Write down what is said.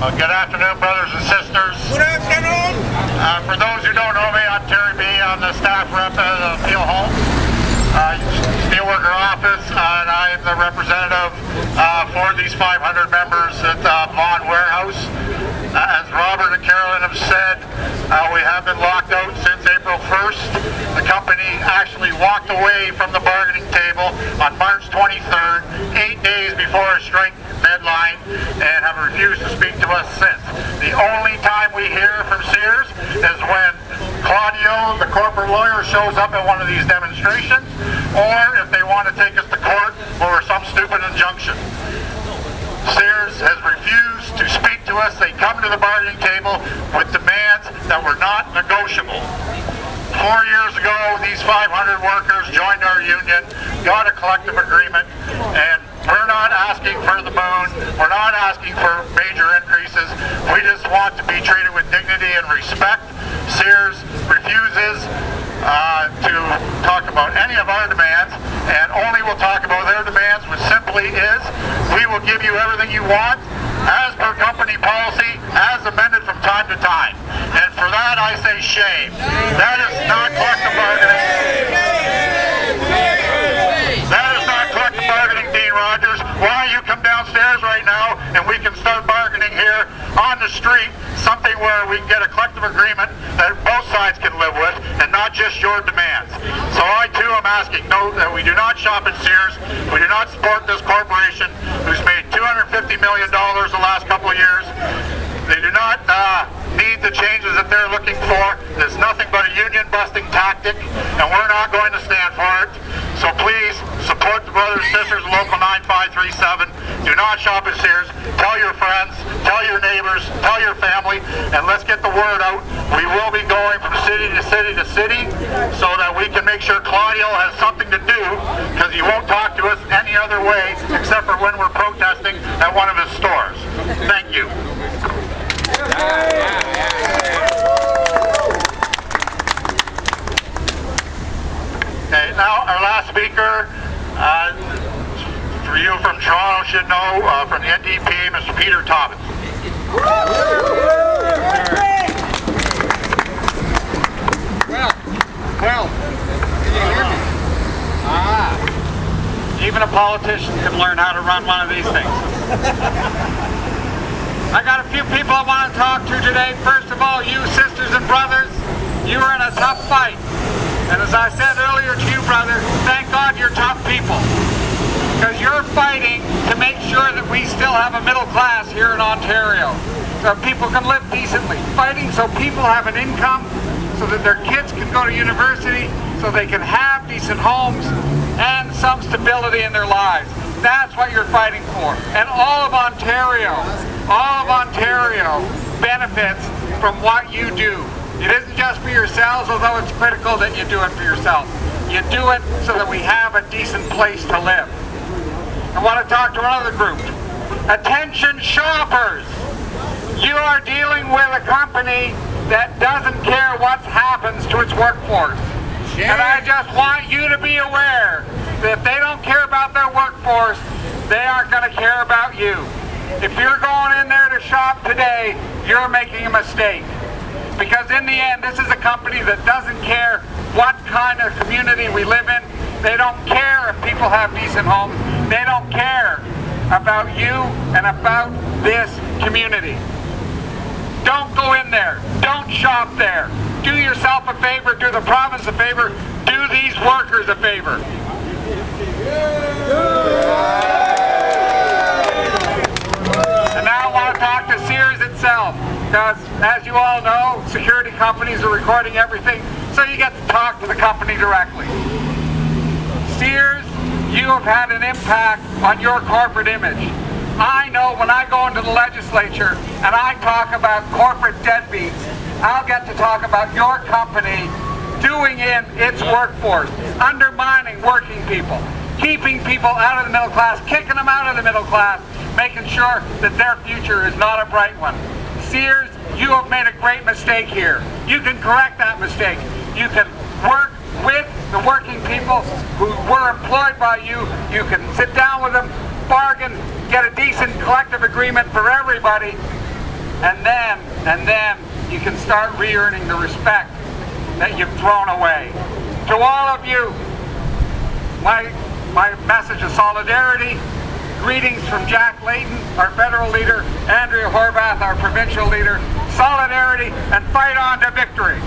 Good afternoon, brothers and sisters. Good afternoon. For those who don't know me, I'm Terry B. I'm the staff rep at the Peel Home Steelworker Office, and I am the representative for these 500 members at the Vaughan Warehouse. As Robert and Carolyn have said, we have been locked out since April 1st. The company actually walked away from the bargaining table on March 23rd, 8 days before a strike deadline, and have refused to speak to us since. The only time we hear from Sears is when Claudio, the corporate lawyer, shows up at one of these demonstrations, or if they want to take us to court over some stupid injunction. Sears has refused to speak to us. They come to the bargaining table with demands that were not negotiable. 4 years ago, these 500 workers joined our union, got a collective agreement, and we're not asking for the moon. We're not asking for major increases. We just want to be treated with dignity and respect. Sears refuses to talk about any of our demands, and only will talk about their demands, which simply is, we will give you everything you want, as per company policy, as amended from time to time. And for that, I say shame. That is not collective bargaining. That is not collective bargaining, Dean Rogers. Why don't you come downstairs right now and we can start bargaining here on the street, something where we can get a collective agreement that both sides can live with, and not just your demands. So I too am asking, no, that we do not shop at Sears. We do not support this corporation who's made $250 million the last couple of years. They do not need the changes that they're looking for. There's nothing but a union-busting tactic, and we're not going to stand for it. So please, support the brothers and sisters of Local 9537. Do not shop at Sears. Tell your friends, tell your neighbors, tell your family, and let's get the word out. We will be going from city to city to city so that we can make sure Claudio has something to do, because he won't talk to us any other way except for when we're protesting at one of his stores. Thank you. Okay, now our last speaker, for you from Toronto should know, from the NDP, Mr. Peter Thomas. Well, can you hear me? Even a politician can learn how to run one of these things. I got a few people I want to talk to today. First of all, you sisters and brothers, you are in a tough fight. And as I said earlier to you, brother, thank God you're tough people. Because you're fighting to make sure that we still have a middle class here in Ontario. So people can live decently. Fighting so people have an income, so that their kids can go to university, so they can have decent homes and some stability in their lives. That's what you're fighting for. And all of Ontario benefits from what you do. It isn't just for yourselves, although it's critical that you do it for yourself. You do it so that we have a decent place to live. I want to talk to another group. Attention shoppers! You are dealing with a company that doesn't care what happens to its workforce. And I just want you to be aware that if they don't care about their workforce, they aren't going to care about you. If you're going in there to shop today, you're making a mistake. Because in the end, this is a company that doesn't care what kind of community we live in. They don't care if people have decent homes. They don't care about you and about this community. Don't go in there. Don't shop there. Do yourself a favor. Do the province a favor. Do these workers a favor. And now I want to talk to Sears itself. Because, as you all know, security companies are recording everything, so you get to talk to the company directly. Sears, you have had an impact on your corporate image. I know when I go into the legislature and I talk about corporate deadbeats, I'll get to talk about your company doing in its workforce, undermining working people, keeping people out of the middle class, kicking them out of the middle class, making sure that their future is not a bright one. Sears, you have made a great mistake here. You can correct that mistake. You can work with the working people who were employed by you. You can sit down with them, bargain, get a decent collective agreement for everybody, and then you can start re-earning the respect that you've thrown away. To all of you, my message of solidarity. Greetings from Jack Layton, our federal leader, Andrea Horvath, our provincial leader. Solidarity, and fight on to victory.